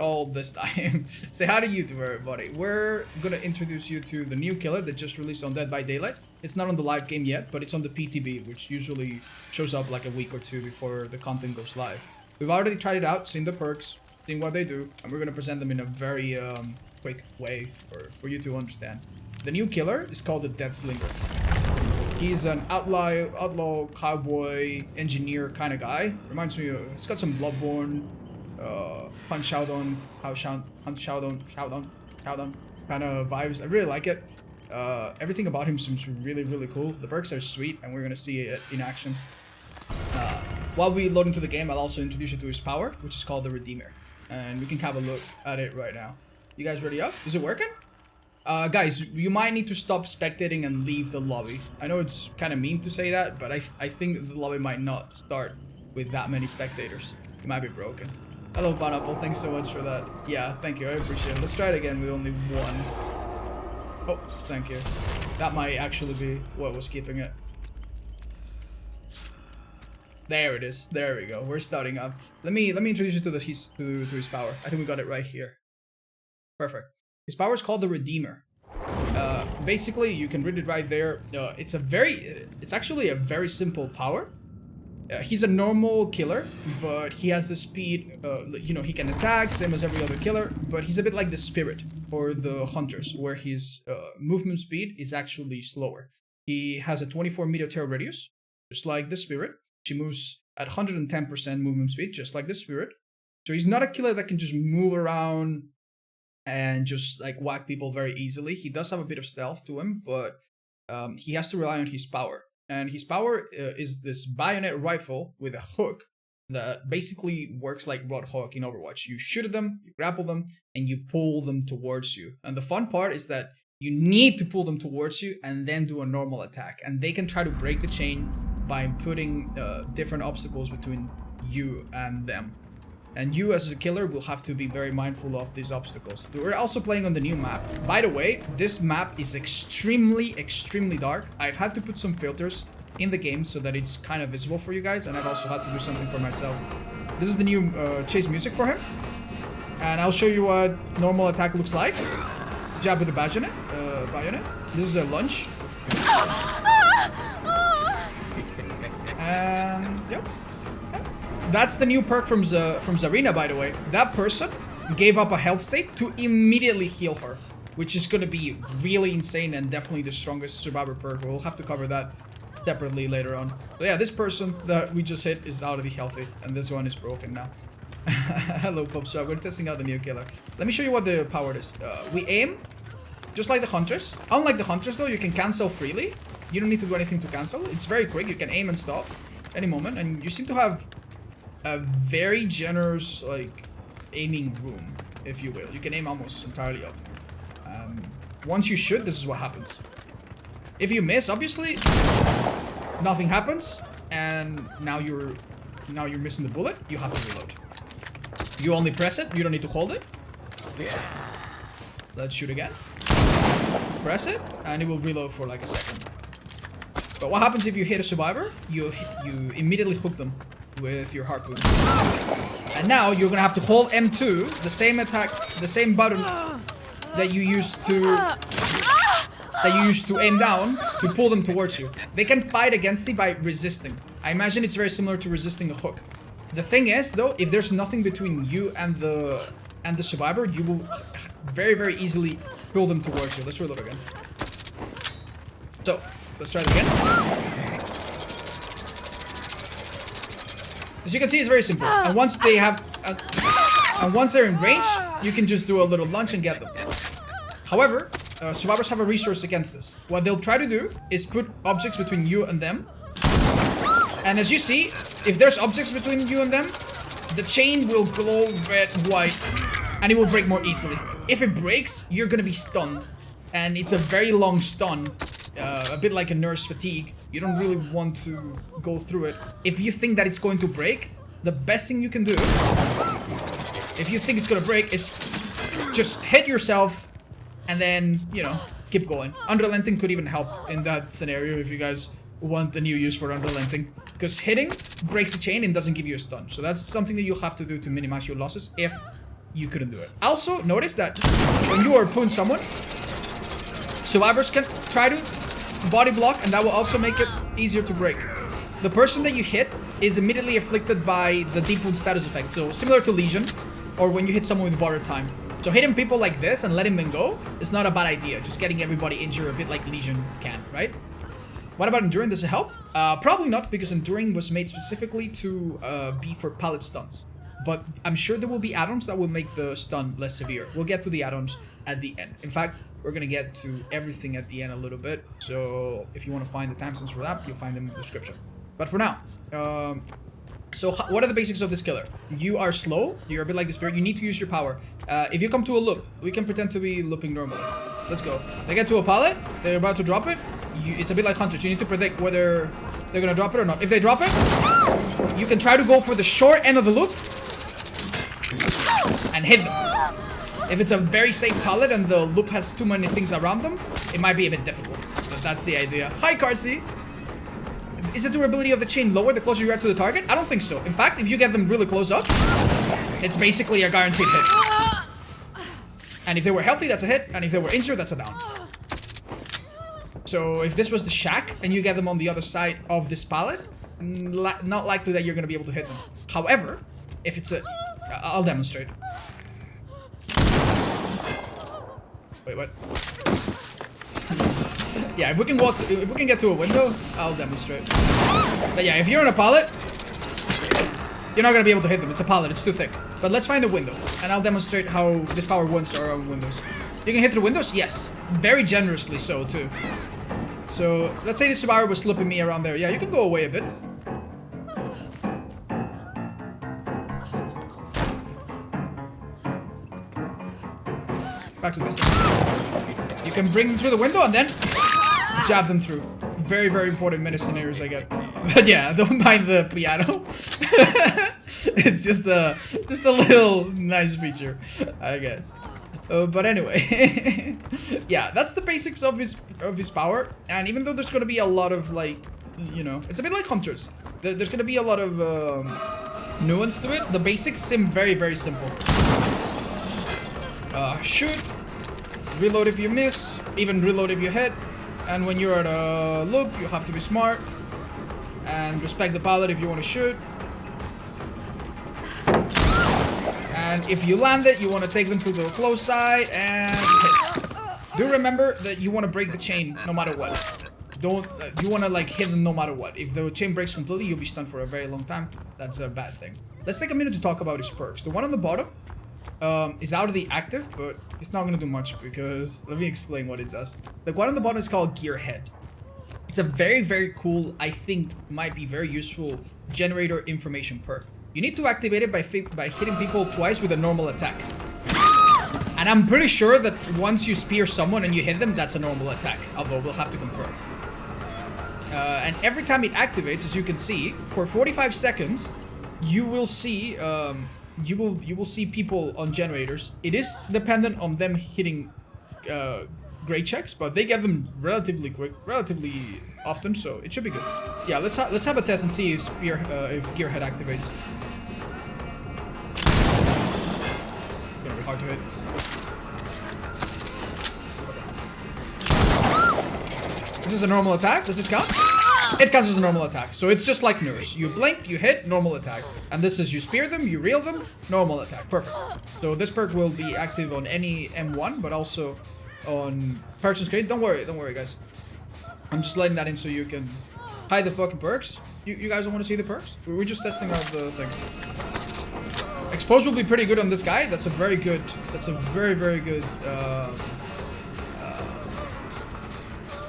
installed this time. Say hi to YouTube, everybody. We're gonna introduce you to the new killer that just released on Dead by Daylight. It's not on the live game yet, but it's on the PTB, which usually shows up like a week or two before the content goes live. We've already tried it out, seen the perks, seen what they do, and we're gonna present them in a very quick way for you to understand. The new killer is called the Deathslinger. He's an outlaw, cowboy, engineer kind of guy. Reminds me of, he's got some Bloodborne, Punch-Out-On kind of vibes. I really like it. Everything about him seems really, really cool. The perks are sweet, and we're gonna see it in action. While we load into the game, I'll also introduce you to his power, which is called the Redeemer. And we can have a look at it right now. You guys ready up? Is it working? Guys, you might need to stop spectating and leave the lobby. I know it's kind of mean to say that, but I think the lobby might not start with that many spectators. It might be broken. Hello, Pineapple. Thanks so much for that. Yeah, thank you. I appreciate it. Let's try it again with only one. Oh, thank you. That might actually be what was keeping it. There it is. There we go. We're starting up. Let me introduce you to his power. I think we got it right here. Perfect. His power is called the Redeemer. Basically, you can read it right there. It's actually a very simple power. He's a normal killer, but he has the speed. You know, he can attack, same as every other killer. But he's a bit like the Spirit or the Hunters, where his movement speed is actually slower. He has a 24-meter tear radius, just like the Spirit. She moves at 110% movement speed, just like the Spirit. So he's not a killer that can just move around and just like whack people very easily. He does have a bit of stealth to him, but he has to rely on his power. And his power is this bayonet rifle with a hook that basically works like Roadhog in Overwatch. You shoot at them, you grapple them, and you pull them towards you. And the fun part is that you need to pull them towards you and then do a normal attack. And they can try to break the chain by putting different obstacles between you and them. And you as a killer will have to be very mindful of these obstacles. We're also playing on the new map. By the way, this map is extremely dark. I've had to put some filters in the game so that it's kind of visible for you guys, and I've also had to do something for myself. This is the new chase music for him. And I'll show you what normal attack looks like. Jab with the bayonet. This is a lunge. And yep. That's the new perk from Zarina, by the way. That person gave up a health state to immediately heal her, which is going to be really insane and definitely the strongest survivor perk. We'll have to cover that separately later on. So yeah, this person that we just hit is already healthy, and this one is broken now. Hello, Popshop. We're testing out the new killer. Let me show you what the power is. We aim just like the Hunters. Unlike the Hunters, though, you can cancel freely. You don't need to do anything to cancel. It's very quick. You can aim and stop any moment, and you seem to have a very generous like aiming room, if you will. You can aim almost entirely up. Once you shoot, this is what happens. If you miss, obviously nothing happens, and now you're missing the bullet. You have to reload. You only press it. You don't need to hold it. Let's shoot again. Press it, and it will reload for like a second. But what happens if you hit a survivor? You immediately hook them with your harpoon. And now you're gonna have to hold M2, the same attack, the same button that you used to aim down to pull them towards you. They can fight against it by resisting. I imagine it's very similar to resisting a hook. The thing is, though, if there's nothing between you and the survivor, you will very easily pull them towards you. Let's reload again. So let's try it again. As you can see, it's very simple. And once they have, and once they're in range, you can just do a little lunge and get them. However, survivors have a resource against this. What they'll try to do is put objects between you and them. And as you see, if there's objects between you and them, the chain will glow red, white, and it will break more easily. If it breaks, you're gonna be stunned. And it's a very long stun. A bit like a nurse fatigue. You don't really want to go through it. If you think that it's going to break, the best thing you can do, if you think it's gonna break, is just hit yourself and then, you know, keep going. Unrelenting could even help in that scenario if you guys want a new use for unrelenting. Because hitting breaks the chain and doesn't give you a stun. So that's something that you'll have to do to minimize your losses if you couldn't do it. Also, notice that when you harpoon someone, survivors can try to body block, and that will also make it easier to break. The person that you hit is immediately afflicted by the deep wound status effect. So similar to Legion, or when you hit someone with borrowed time. So hitting people like this and letting them go is not a bad idea. Just getting everybody injured a bit like Legion can, right? What about Enduring? Does it help? Probably not, because Enduring was made specifically to be for pallet stuns. But I'm sure there will be add-ons that will make the stun less severe. We'll get to the add-ons at the end. In fact, we're going to get to everything at the end a little bit. So if you want to find the timestamps for that, you'll find them in the description. But for now, so what are the basics of this killer? You are slow. You're a bit like the spirit. You need to use your power. If you come to a loop, we can pretend to be looping normally. Let's go. They get to a pallet. They're about to drop it. It's a bit like hunters. You need to predict whether they're going to drop it or not. If they drop it, you can try to go for the short end of the loop and hit them. If it's a very safe pallet and the loop has too many things around them, it might be a bit difficult. But that's the idea. Hi, Carsey. Is the durability of the chain lower the closer you are to the target? I don't think so. In fact, if you get them really close up, it's basically a guaranteed hit. And if they were healthy, that's a hit. And if they were injured, that's a down. So if this was the shack and you get them on the other side of this pallet, not likely that you're going to be able to hit them. However, if it's a... I'll demonstrate. Wait, what? Yeah, if we can get to a window, I'll demonstrate. But yeah, if you're in a pallet, you're not gonna be able to hit them. It's a pallet, it's too thick. But let's find a window, and I'll demonstrate how this power works on windows. You can hit through windows? Yes. Very generously so, too. So, let's say the survivor was slipping me around there. Yeah, you can go away a bit. Back to this. You can bring them through the window and then jab them through. Very, very important meta scenarios I get. But yeah, don't mind the piano. It's just a little nice feature, I guess. But anyway, yeah, that's the basics of his power. And even though there's gonna be a lot of, like, you know, it's a bit like Hunters. There's gonna be a lot of nuance to it. The basics seem very, very simple. Shoot, reload if you miss, even reload if you hit, and when you're at a loop, you have to be smart and respect the pallet if you want to shoot. And if you land it, you want to take them to the close side and hit. Do remember that you want to break the chain no matter what. You want to like hit them no matter what. If the chain breaks completely, you'll be stunned for a very long time. That's a bad thing. Let's take a minute to talk about his perks. The one on the bottom is out of the active, but it's not going to do much because let me explain what it does. The one on the bottom is called Gearhead. It's a very, very cool, I think might be very useful generator information perk. You need to activate it by hitting people twice with a normal attack. And I'm pretty sure that once you spear someone and you hit them, that's a normal attack, although we'll have to confirm. And every time it activates, as you can see, for 45 seconds, you will see you will see people on generators. It is dependent on them hitting grade checks, but they get them relatively quick, relatively often, so it should be good. Yeah, let's have a test and see if Gearhead activates. It's gonna be hard to hit. This is a normal attack. Does this count? It counts as a normal attack. So it's just like Nurse. You blink, you hit, normal attack. And this is you spear them, you reel them, normal attack. Perfect. So this perk will be active on any M1, but also on perks and screen. Don't worry, guys. I'm just letting that in so you can hide the fucking perks. You guys don't want to see the perks? We're just testing out the thing. Expose will be pretty good on this guy. That's a very good, very, very good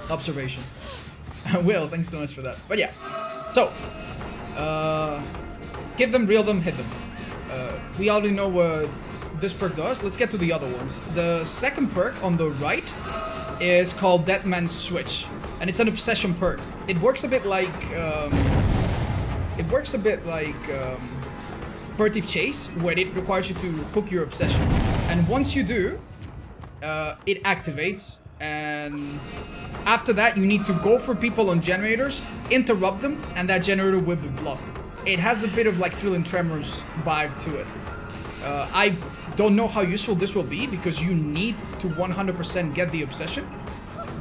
observation. Will, thanks so much for that. But yeah, so hit them, reel them, hit them. We already know what this perk does. Let's get to the other ones. The second perk on the right is called Dead Man's Switch, and it's an obsession perk. It works a bit like Furtive Chase, where it requires you to hook your obsession, and once you do, it activates. And after that, you need to go for people on generators, interrupt them, and that generator will be blocked. It has a bit of like Thrill and Tremors vibe to it. I don't know how useful this will be because you need to 100% get the obsession.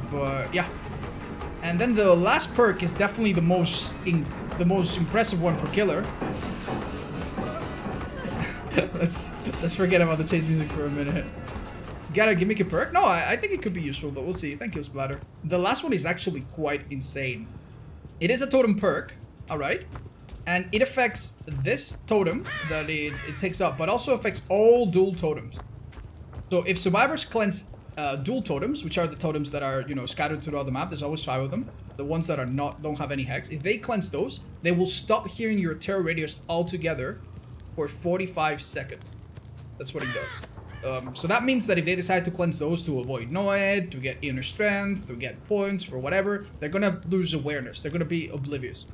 But yeah. And then the last perk is definitely the most impressive one for killer. let's forget about the chase music for a minute. Got a gimmicky perk? No, I think it could be useful, but we'll see. Thank you, Splatter. The last one is actually quite insane. It is a totem perk, alright? And it affects this totem that it takes up, but also affects all dual totems. So if survivors cleanse dual totems, which are the totems that are, you know, scattered throughout the map, there's always 5 of them. The ones that are don't have any hex. If they cleanse those, they will stop hearing your terror radius altogether for 45 seconds. That's what it does. So that means that if they decide to cleanse those to avoid Noed, to get inner strength, to get points, for whatever, they're gonna lose awareness. They're gonna be oblivious.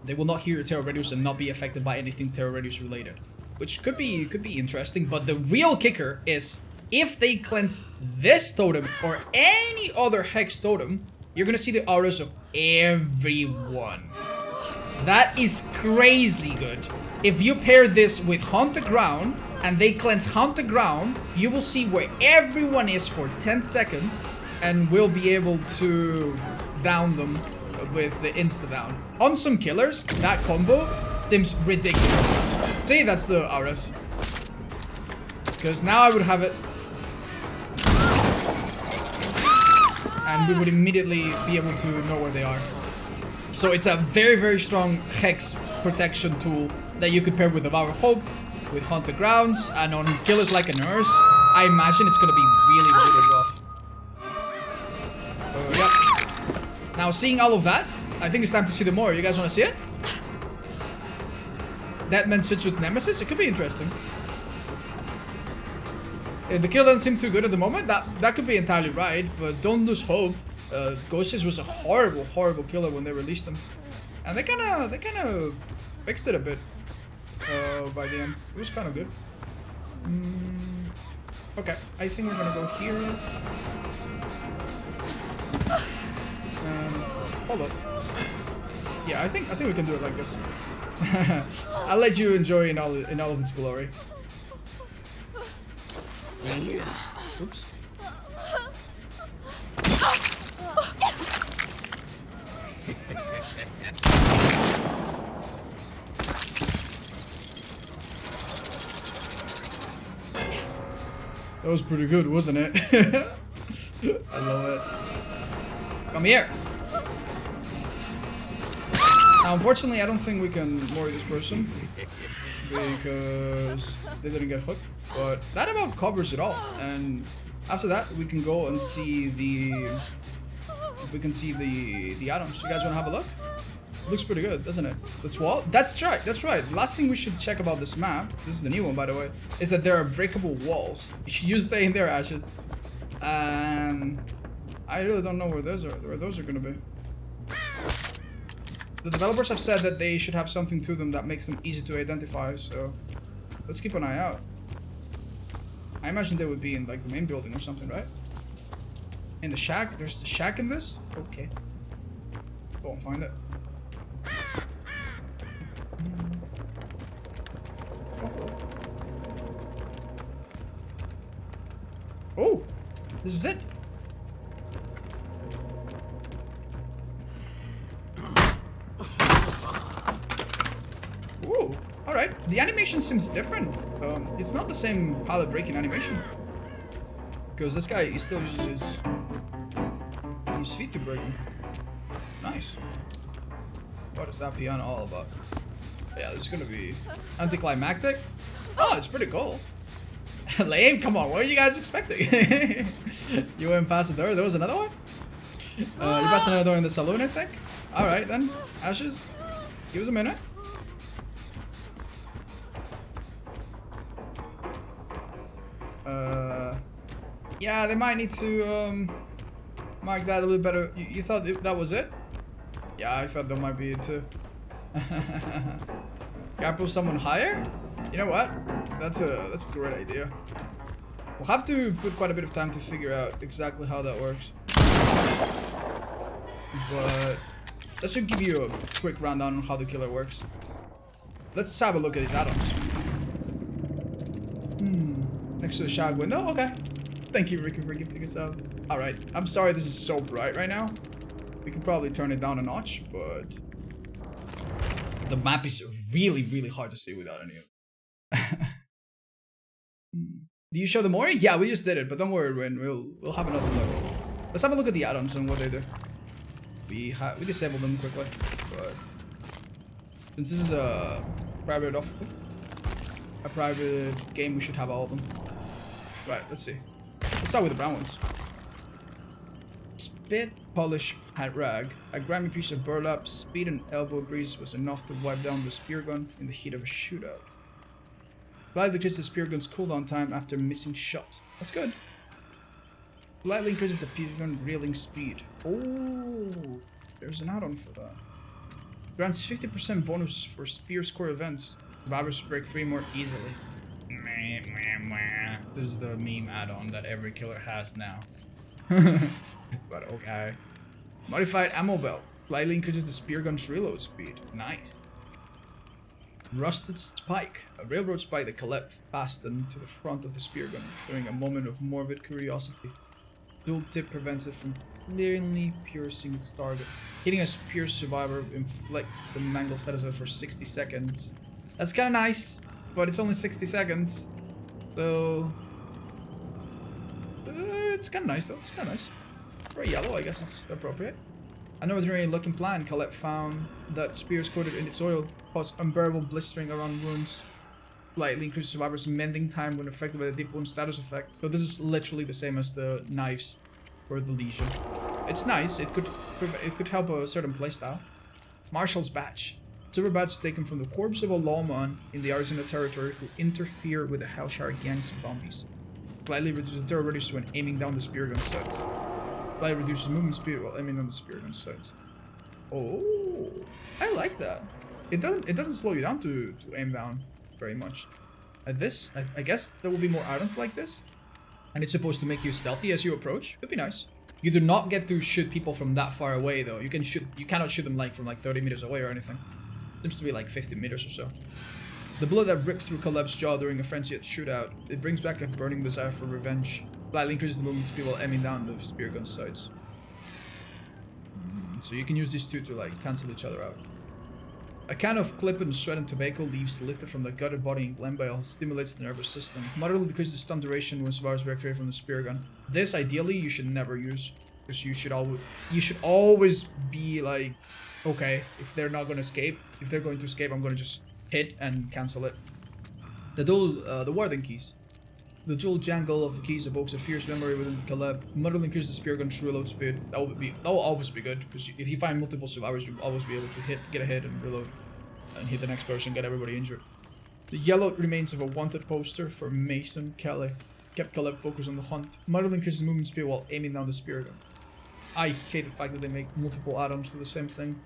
They will not hear your terror radius and not be affected by anything terror radius related, which could be interesting. But the real kicker is if they cleanse this totem or any other hex totem, you're gonna see the auras of everyone. That is crazy good. If you pair this with Haunt the Ground and they cleanse Haunt the Ground, you will see where everyone is for 10 seconds and will be able to down them with the insta down. On some killers, that combo seems ridiculous. See, that's the auras. Because now I would have it. And we would immediately be able to know where they are. So it's a very, very strong hex protection tool that you could pair with Devour Hope, with Haunted Grounds, and on killers like a nurse, I imagine it's gonna be really, really rough. Yeah. Now, seeing all of that, I think it's time to see the Mori. You guys want to see it? Deadman switch with Nemesis? It could be interesting. If the kill doesn't seem too good at the moment, that could be entirely right, but don't lose hope. Ghosties was a horrible, horrible killer when they released them. And they kinda fixed it a bit by the end. It was kind of good. Okay, I think we're gonna go here. Hold up. Yeah, I think we can do it like this. I'll let you enjoy in all of its glory. Oops. That was pretty good, wasn't it? I love it. Come here. Now, unfortunately, I don't think we can Mori this person because they didn't get hooked. But that about covers it all. And after that, we can go and see the add-ons. You guys want to have a look? It looks pretty good, doesn't it? That's wall. That's right. That's right. Last thing we should check about this map, this is the new one, by the way, is that there are breakable walls. You stay in there, Ashes. And I really don't know where those are gonna be. The developers have said that they should have something to them that makes them easy to identify, so let's keep an eye out. I imagine they would be in like the main building or something, right? In the shack? There's the shack in this? Okay. Go and find it. Oh! This is it! Ooh, alright. The animation seems different. It's not the same pallet breaking animation. Because this guy, he still uses his feet to break them. Nice. What is that piano all about? Yeah, this is gonna be anticlimactic. Oh, it's pretty cool. Lame, come on, what are you guys expecting? You went past the door, there was another one? You passed another door in the saloon, I think? Alright then, Ashes, give us a minute. Yeah, they might need to mark that a little better. You thought that was it? Yeah, I thought that might be it too. Can I pull someone higher? You know what? That's a great idea. We'll have to put quite a bit of time to figure out exactly how that works. But that should give you a quick rundown on how the killer works. Let's have a look at these add-ons. Next to the shag window? Okay. Thank you, Ricky, for gifting us up. Alright, I'm sorry this is so bright right now. We can probably turn it down a notch, but... the map is really, really hard to see without any of it. Do you show the Mori? Yeah, we just did it, but don't worry, Rin. We'll have another look. Let's have a look at the add-ons and what they do. We disabled them quickly, but... since this is a private game, we should have all of them. Right, let's see. Let's start with the brown ones. Spit, polish, hat rag. A grimy piece of burlap, speed and elbow grease was enough to wipe down the spear gun in the heat of a shootout. Slightly increases the spear gun's cooldown time after missing shots. That's good. Slightly increases the spear gun reeling speed. Oh, there's an add-on for that. Grants 50% bonus for spear score events. Survivors break free more easily. This is the meme add-on that every killer has now. But okay. Modified ammo belt. Slightly increases the spear gun's reload speed. Nice. Rusted spike. A railroad spike that Caleb fastened to the front of the spear gun during a moment of morbid curiosity. Dual tip prevents it from clearly piercing its target. Hitting a spear survivor inflicts the mangle status for 60 seconds. That's kind of nice, but it's only 60 seconds. So... it's kind of nice though. It's kind of nice. For a yellow, I guess it's appropriate. I know during a looking plan, Colette found that spears coated in its oil cause unbearable blistering around wounds. Slightly increased survivors' mending time when affected by the deep wound status effect. So this is literally the same as the knives for the lesion. It's nice. It could help a certain playstyle. Marshal's badge. Silver badge taken from the corpse of a lawman in the Arizona territory who interfere with the Hellshire gang's bounties. Slightly reduces the terror radius when aiming down the spear gun sights. Slightly reduces movement speed while aiming down the spear gun sights. Oh, I like that. It doesn't slow you down to aim down very much. At this, I guess there will be more add-ons like this, and it's supposed to make you stealthy as you approach. It'd be nice. You do not get to shoot people from that far away though. You cannot shoot them from 30 meters away or anything. Seems to be like 50 meters or so. The bullet that ripped through Caleb's jaw during a frenzied shootout, it brings back a burning desire for revenge. Slightly increases the movement speed while aiming down the spear gun sights. So you can use these two to cancel each other out. A can of clip-and sweat and tobacco leaves littered from the gutted body in Glenvale stimulates the nervous system. Moderately decreases the stun duration when survivors break free from the spear gun. This ideally you should never use, because you should always be like, okay, if they're not going to escape, if they're going to escape, I'm going to just hit and cancel it. The Warden keys. The dual jangle of the keys evokes a fierce memory within Caleb. Moderately increases the spear gun's reload speed. That will always be good, because if you find multiple survivors, you'll always be able to get a hit and reload, and hit the next person, get everybody injured. The yellow remains of a wanted poster for Mason Kelly kept Caleb focused on the hunt. Moderately increases movement speed while aiming down the spear gun. I hate the fact that they make multiple add-ons to the same thing,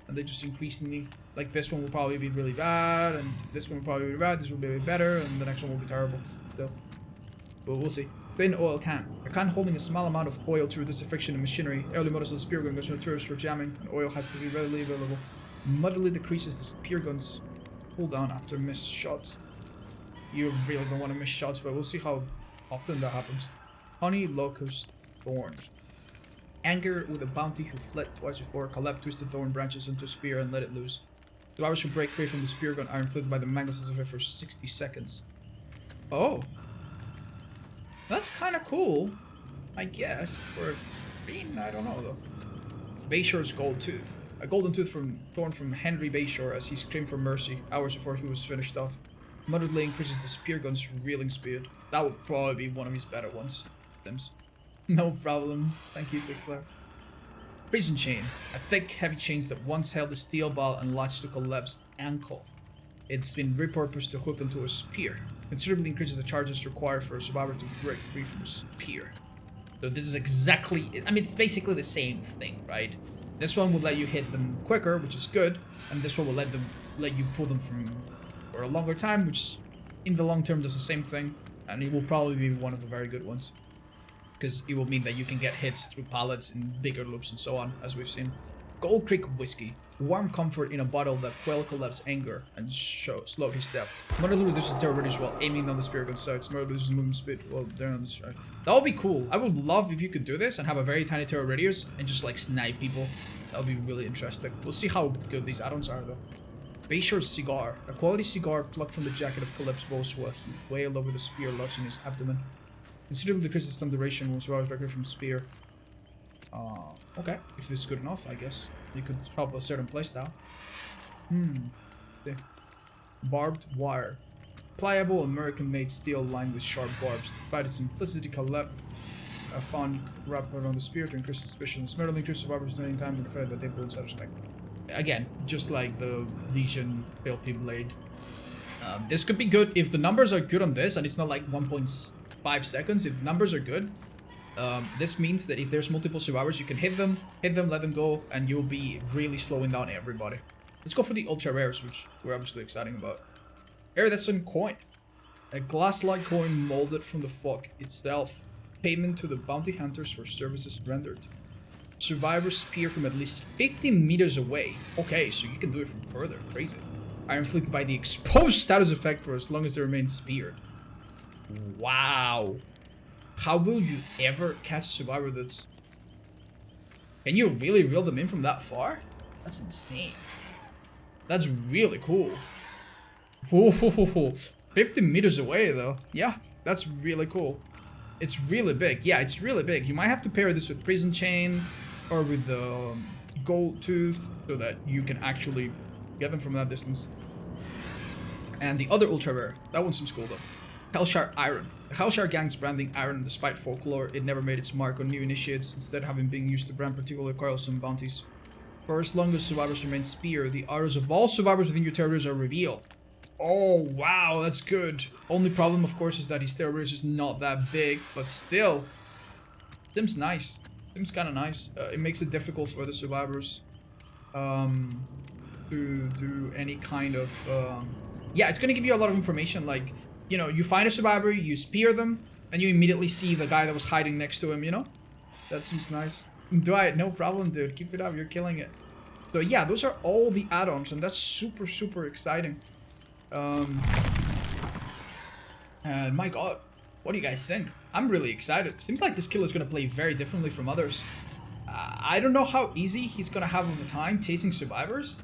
and they just increasingly, like, this one will probably be really bad, and this one will probably be bad, this will be better, and the next one will be terrible. So, but we'll see. Thin oil can. A can holding a small amount of oil to reduce the friction in machinery. Early models of the spear gun goes notorious for jamming, and oil had to be readily available. Moderately decreases the spear gun's cooldown after missed shots. You really don't want to miss shots, but we'll see how often that happens. Honey Locust Thorns. Anger with a bounty who fled twice before. Caleb twisted thorn branches into a spear and let it loose. Survivors who break free from the spear gun are inflicted by the mangles of it for 60 seconds. Oh. That's kind of cool, I guess. For green, I don't know though. Bayshore's Gold Tooth. A golden tooth torn from Henry Bayshore as he screamed for mercy hours before he was finished off. Moderately increases the spear gun's reeling speed. That would probably be one of his better ones. Sims. No problem. Thank you, Pixlar. Prison chain. A thick, heavy chain that once held a steel ball and latched to Caleb's ankle. It's been repurposed to hook onto a spear. Considerably increases the charges required for a survivor to break free from a spear. So this is exactly, I mean, it's basically the same thing, right? This one will let you hit them quicker, which is good, and this one will let you pull them for a longer time, which in the long term does the same thing, and it will probably be one of the very good ones, because it will mean that you can get hits through pallets in bigger loops and so on, as we've seen. Gold Creek whiskey. Warm comfort in a bottle that quell collapse anger and slow his step. Moderately reduces terror radius while aiming on the spear gun sights. Moderately reduces movement speed while they're on the strike. That would be cool. I would love if you could do this and have a very tiny terror radius and just like snipe people. That would be really interesting. We'll see how good these add-ons are though. Bayshore cigar. A quality cigar plucked from the jacket of Calypso bows while he wailed over the spear lodged in his abdomen. Considerably decreases stun duration when survivors back from spear. Okay, if it's good enough, I guess. You could help a certain playstyle. Barbed wire. Pliable American-made steel lined with sharp barbs. Despite its simplicity, a fun wrap around the spear to increase suspicion. Smartly increase survivors doing time to defend that they build satisfaction. Again, just like the Legion Filthy Blade. This could be good if the numbers are good on this, and it's not like 1.5 seconds. If numbers are good, this means that if there's multiple survivors, you can hit them, let them go, and you'll be really slowing down everybody. Let's go for the ultra rares, which we're obviously excited about. Iridescent coin. A glass-like coin molded from the fog itself. Payment to the bounty hunters for services rendered. Survivors spear from at least 50 meters away. Okay, so you can do it from further. Crazy. Are inflicted by the exposed status effect for as long as they remain speared. Wow. How will you ever catch a survivor that's... Can you really reel them in from that far? That's insane. That's really cool. Whoa, 50 meters away though. Yeah, that's really cool. It's really big. Yeah, it's really big. You might have to pair this with Prison Chain or with the Gold Tooth so that you can actually get them from that distance. And the other ultra rare, that one seems cool though. Hellshire Iron. The Hellshire gang's branding iron, despite folklore, it never made its mark on new initiates, instead having been used to brand particularly quarrelsome bounties. For as long as survivors remain spear, the auras of all survivors within your territories are revealed. Oh, wow, that's good. Only problem, of course, is that his territory is just not that big, but still, seems nice. Seems kind of nice. It makes it difficult for the survivors to do any kind of... Yeah, it's going to give you a lot of information, like, you know, you find a survivor, you spear them, and you immediately see the guy that was hiding next to him, you know? That seems nice. Dwight, no problem, dude. Keep it up. You're killing it. So, yeah, those are all the add-ons, and that's super, super exciting. And my god, what do you guys think? I'm really excited. Seems like this killer is going to play very differently from others. I don't know how easy he's going to have all the time chasing survivors.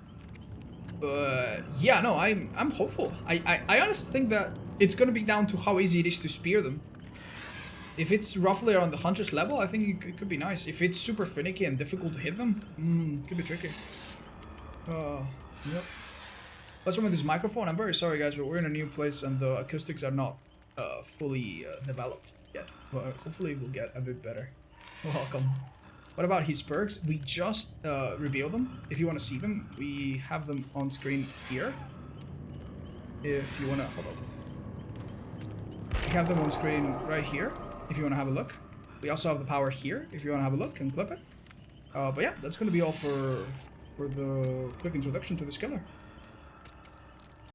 But yeah, no, I'm hopeful. I honestly think that it's going to be down to how easy it is to spear them. If it's roughly around the hunter's level, I think it could be nice. If it's super finicky and difficult to hit them, it could be tricky. Yep. What's wrong with this microphone? I'm very sorry, guys, but we're in a new place and the acoustics are not fully developed yet. But hopefully we'll get a bit better. Welcome. What about his perks? We just revealed them. If you want to see them, we have them on screen here. If you want to... Hold on. We have them on screen right here, if you want to have a look. We also have the power here, if you want to have a look and clip it. But yeah, that's going to be all for the quick introduction to this killer.